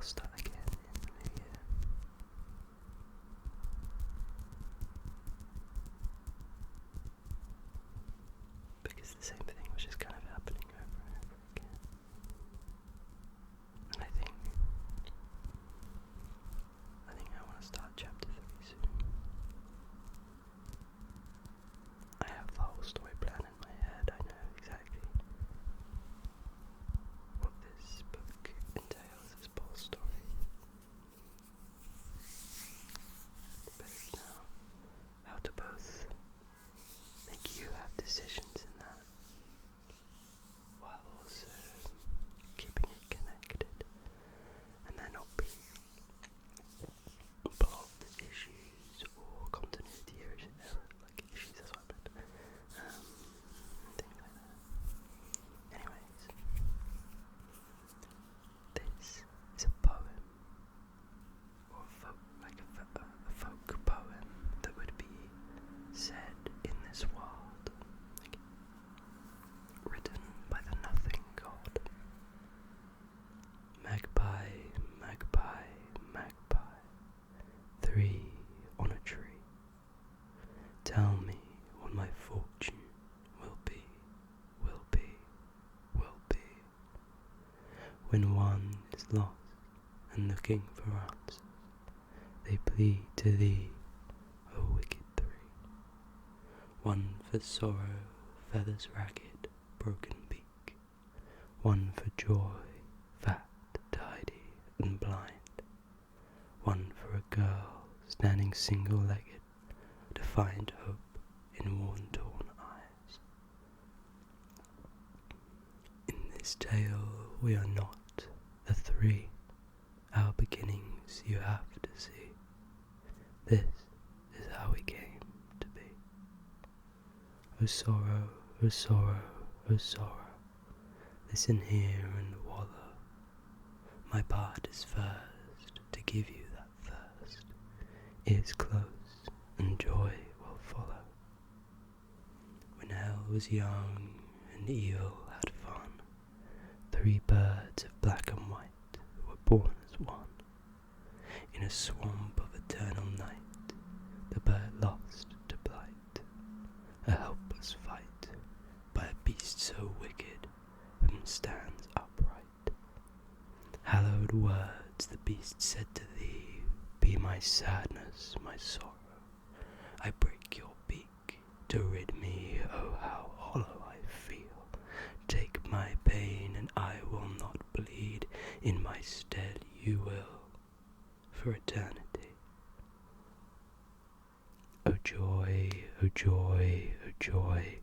I'll start again in the new year. Because the same thing was just kind of happening over and over again. And I think I want to start chapter 3 soon. I have the whole story plan in my head. I know exactly what this book entails, this whole story. But it's now how to both make you have decisions in that, while also keeping it connected, and there not being plot issues or continuity issues, that's what I meant, things like that. Anyways, this is a poem, or a folk poem that would be said in this world, written by the nothing god. Magpie, magpie, magpie, 3 on a tree. Tell me what my fortune will be, will be, will be. When one is lost and looking for answers, they plead to thee, O wicked 3. One for sorrow, feathers ragged, broken beak. One for joy, fat, tidy, and blind. One for a girl standing single-legged to find hope in worn-torn eyes. In this tale we are not the 3. Our beginnings you have to see. This is how we came to be. O sorrow, O sorrow, O sorrow, listen here and wallow. My part is first to give you that thirst. Ears close and joy will follow. When hell was young and evil had fun, 3 birds of black and white were born as one. In a swamp of eternal night, the bird lost to blight, a helpless fight by a beast so wicked whom stands upright. Hallowed words the beast said to thee, be my sadness, my sorrow. I break your beak to rid me, oh how hollow I feel. Take my pain and I will not bleed, in my stead you will, for eternity. O joy, O joy, O joy,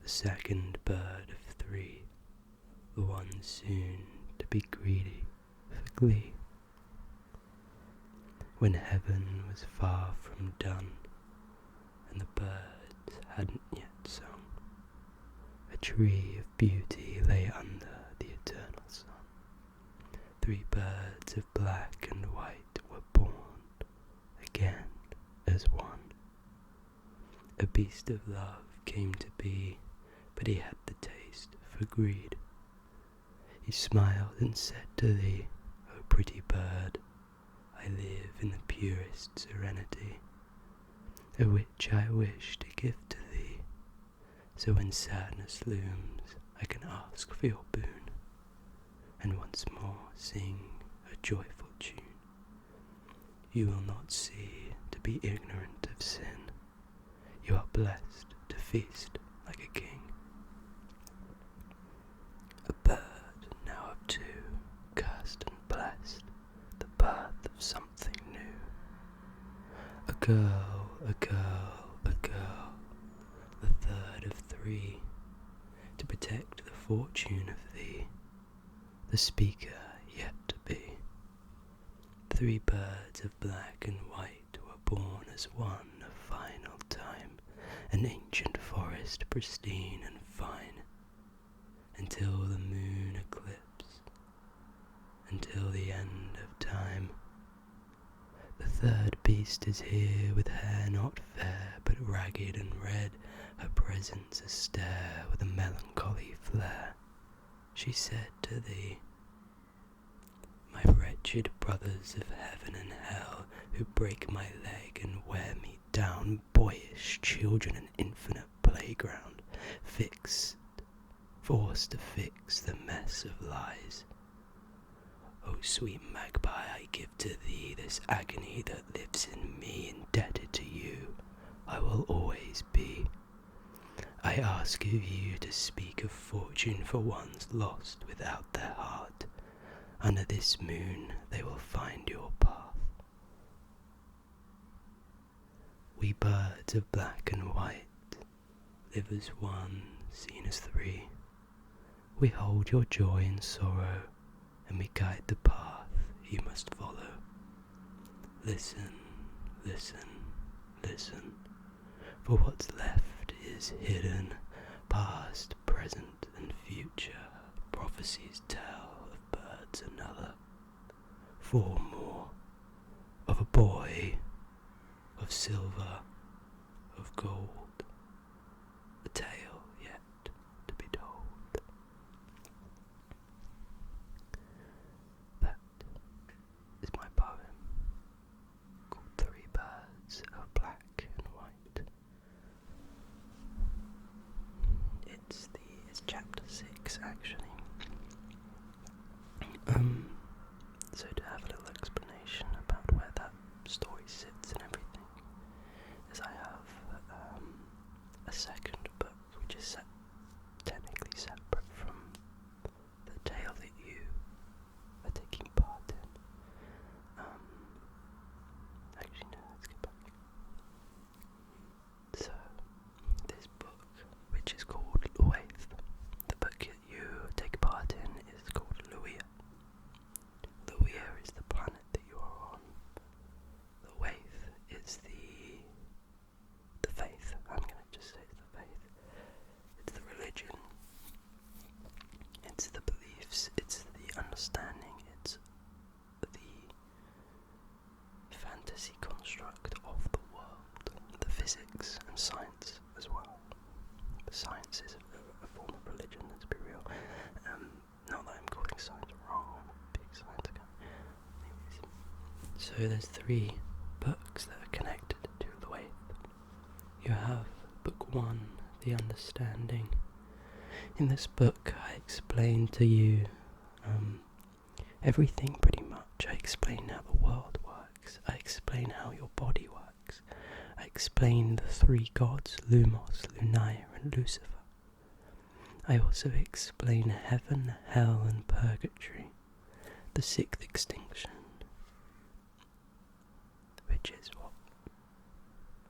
the second bird of 3, the one soon to be greedy for glee. When heaven was far from done, and the birds hadn't yet sung, a tree of beauty lay under the eternal sun. 3 birds of black and white were born again as one. A beast of love came to be, but he had the taste for greed. He smiled and said to thee, O pretty bird, I live in the purest serenity, a which I wish to give to thee, so when sadness looms I can ask for your boon, and once more sing a joyful tune. You will not see to be ignorant of sin, you are blessed to feast like a king. A bird now of 2, cursed and blessed, the birth of something new. A girl, a girl, a girl, the 3rd of 3, to protect the fortune of thee, the speaker yet to be. 3 birds of black and white were born as one, a final time, an ancient forest pristine and fine, until the moon eclipse, until the end of time. The 3rd beast is here with hair not fair, but ragged and red, her presence a stare with a melancholy flare. She said to thee, my wretched wretched brothers of heaven and hell, who break my leg and wear me down, boyish children, an infinite playground, forced to fix the mess of lies. O sweet magpie, I give to thee this agony that lives in me, indebted to you I will always be. I ask of you to speak of fortune for ones lost without their heart. Under this moon they will find your path. We birds of black and white live as one, seen as three. We hold your joy and sorrow, and we guide the path you must follow. Listen, listen, listen, for what's left is hidden, past, present, and future. Prophecies tell of birds another, 4 more, of a boy, of silver, of gold, a tale yet to be told. That is my poem, called 3 Birds of Black and White. It's chapter 6 actually. So to have a little explanation about where that story sits and everything, is I have a second book which is technically separate from the tale that you are taking part in. Actually no, let's get back. So this book, which is called Waith, the book that you take part in is called Luia. Luia is the planet that you are on. The Waith is the faith. I'm going to just say it's the faith. It's the religion. It's the beliefs. It's the understanding. It's the fantasy construct of the world. The physics and science as well. Science is a form of religion, let's be real. Not that I'm calling science wrong, I'm a big science guy. Anyways, so there's 3 books that are connected to the Waith. You have book 1, The Understanding. In this book I explain to you everything pretty much. I explain how the world works. I explain how your body works. I explain the 3 gods, Lumos, Lunaya and Lucifer. I also explain heaven, hell and purgatory, the 6th extinction, which is what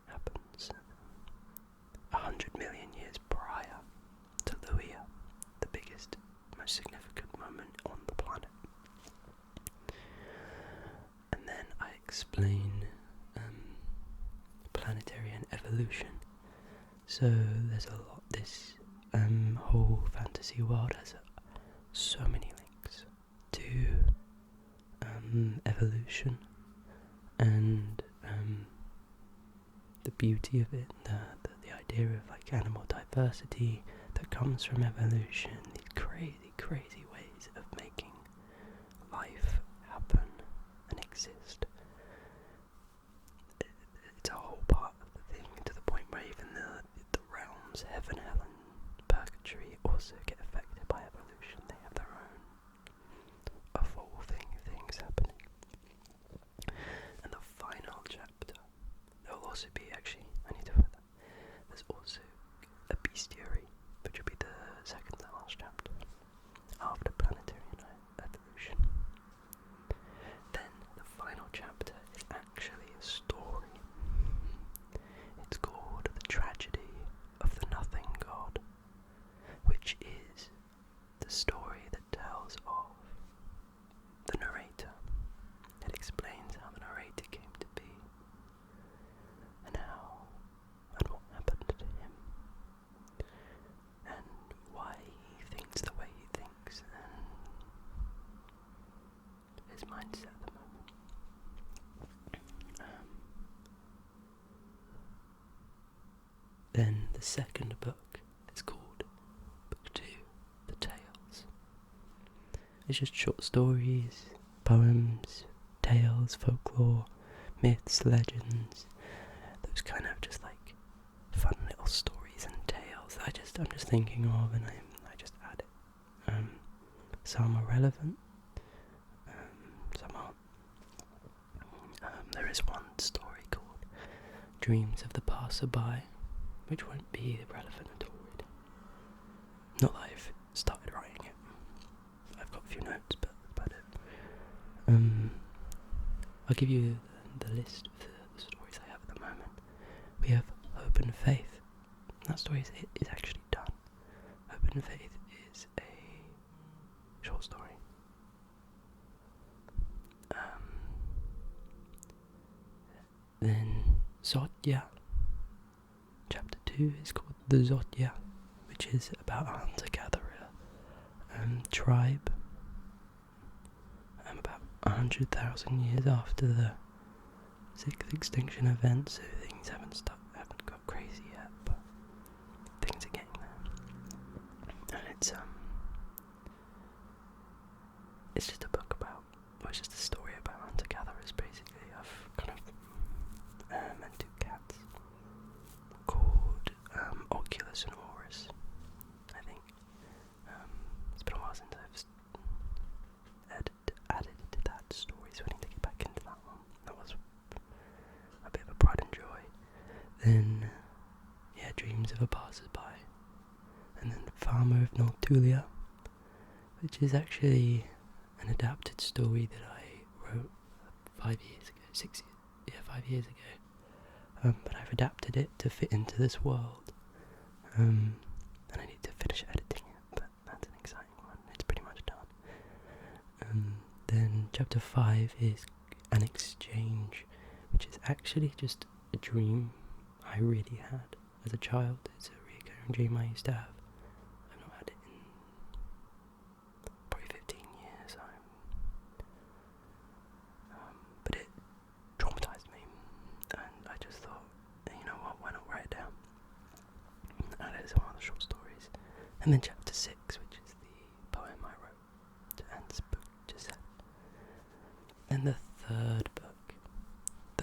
happens 100 million years prior to Luia, the biggest, most significant moment on the planet. And then I explain planetary and evolution. So there's a lot. This whole fantasy world has so many links to evolution and the beauty of it, the idea of like animal diversity that comes from evolution. These crazy ways of making life happen and exist. It's a whole part of the thing, to the point where even the realms, heaven, hell and purgatory, also get affected by evolution. They have their own evolving things happening. And the final chapter, there will also be, actually, I need to put that, there's also a bestiary, which will be the second to last chapter, after planetary and evolution. Then the final chapter is actually a story. It's called The Tragedy of the Nothing God, which is the story that tells of the narrator. It explains how the narrator came to be, and what happened to him, and why he thinks the way he thinks, and his mindset at the moment. Then the second book is called Book 2, The Tales. It's just short stories, poems, tales, folklore, myths, legends, those kind of just like fun little stories and tales that I'm just thinking of, and I just add it. Some are relevant, some aren't. There is one story called Dreams of the Passerby, which won't be relevant at all, really. Not that I've started writing it. I've got a few notes, but that's about it. I'll give you the list of the stories I have at the moment. We have Hope and Faith. That story is actually done. Hope and Faith is a short story. Then Zotya. Chapter 2 is called the Zotya, which is about a hunter-gatherer tribe. About 100,000 years after the sixth extinction event, so things haven't got crazy yet, but things are getting there. And it's just a book about, well, it's just a story about hunter-gatherers, basically. I've kind of and two cats called Oculus and Horus, I think. It's been a while since I've added to that story, so I need to get back into that one. That was a bit of a pride and joy. Then, Dreams of a Passerby. And then Farmer of Nortulia, which is actually an adapted story that I wrote 5 years ago, 5 years ago. But I've adapted it to fit into this world. And I need to finish editing it, but that's an exciting one. It's pretty much done. Then chapter 5 is An Exchange, which is actually just a dream I really had as a child. It's a recurring dream I used to have. I've not had it in probably 15 years. But it traumatized me, and I just thought, you know what, why not write it down? And it is one of the short stories. And then chapter 6, which is the poem I wrote to end this book, just said. Then the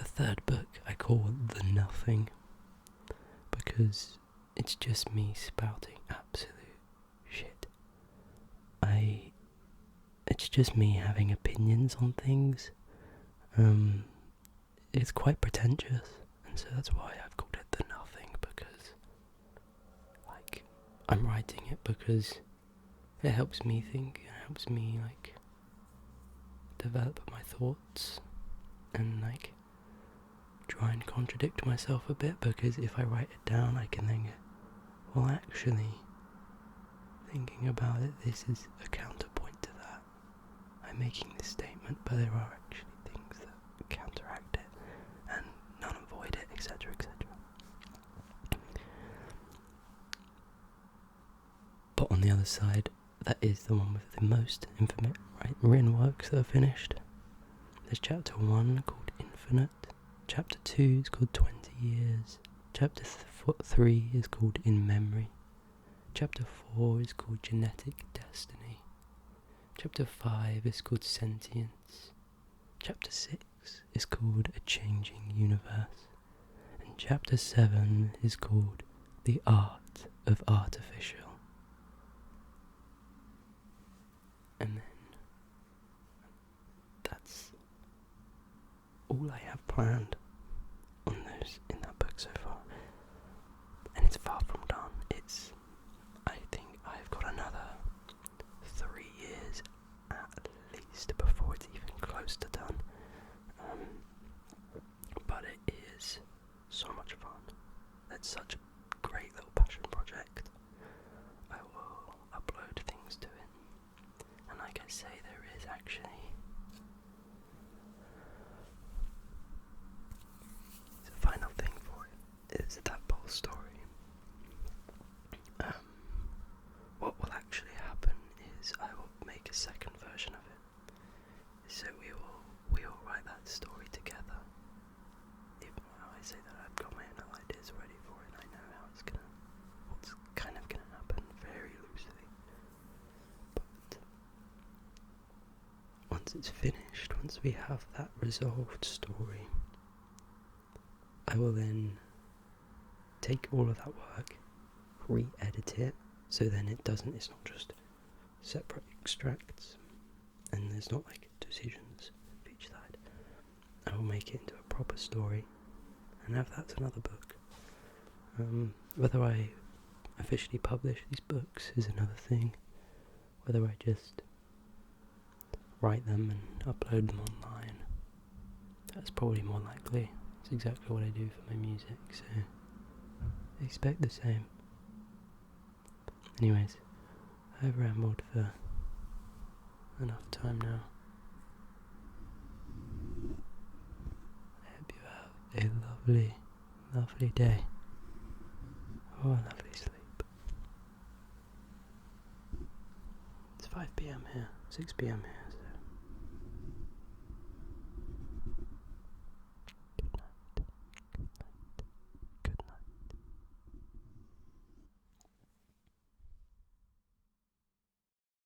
third book I call The Nothing, because it's just me spouting absolute shit. It's just me having opinions on things. It's quite pretentious, and so that's why I've called it The Nothing, because I'm writing it because it helps me think, it helps me develop my thoughts, and try and contradict myself a bit, because if I write it down I can then go, well, actually, thinking about it, this is a counterpoint to that. I'm making this statement, but there are actually things that counteract it and none avoid it, etc., etc. But on the other side, that is the one with the most written works that are finished. There's chapter 1 called Infinite, chapter 2 is called 20 Years, chapter 3 is called In Memory, chapter 4 is called Genetic Destiny, chapter 5 is called Sentience, chapter 6 is called A Changing Universe, and chapter 7 is called The Art of Artificial. And then that's all I have planned on those in that book so far, and it's far from done. I think I've got another 3 years at least before it's even close to done. But it is so much fun. It's such a great little passion project. I will upload things to it, and like I say, there is actually it's finished, once we have that resolved story, I will then take all of that work, re-edit it, so then it's not just separate extracts, and there's not like decisions for each side. I will make it into a proper story, and have that's another book. Whether I officially publish these books is another thing. Whether I just write them and upload them online, that's probably more likely. It's exactly what I do for my music, so expect the same. Anyways, I've rambled for enough time now. I hope you have a lovely, lovely day, or a lovely sleep. It's 5 PM here, 6 PM here.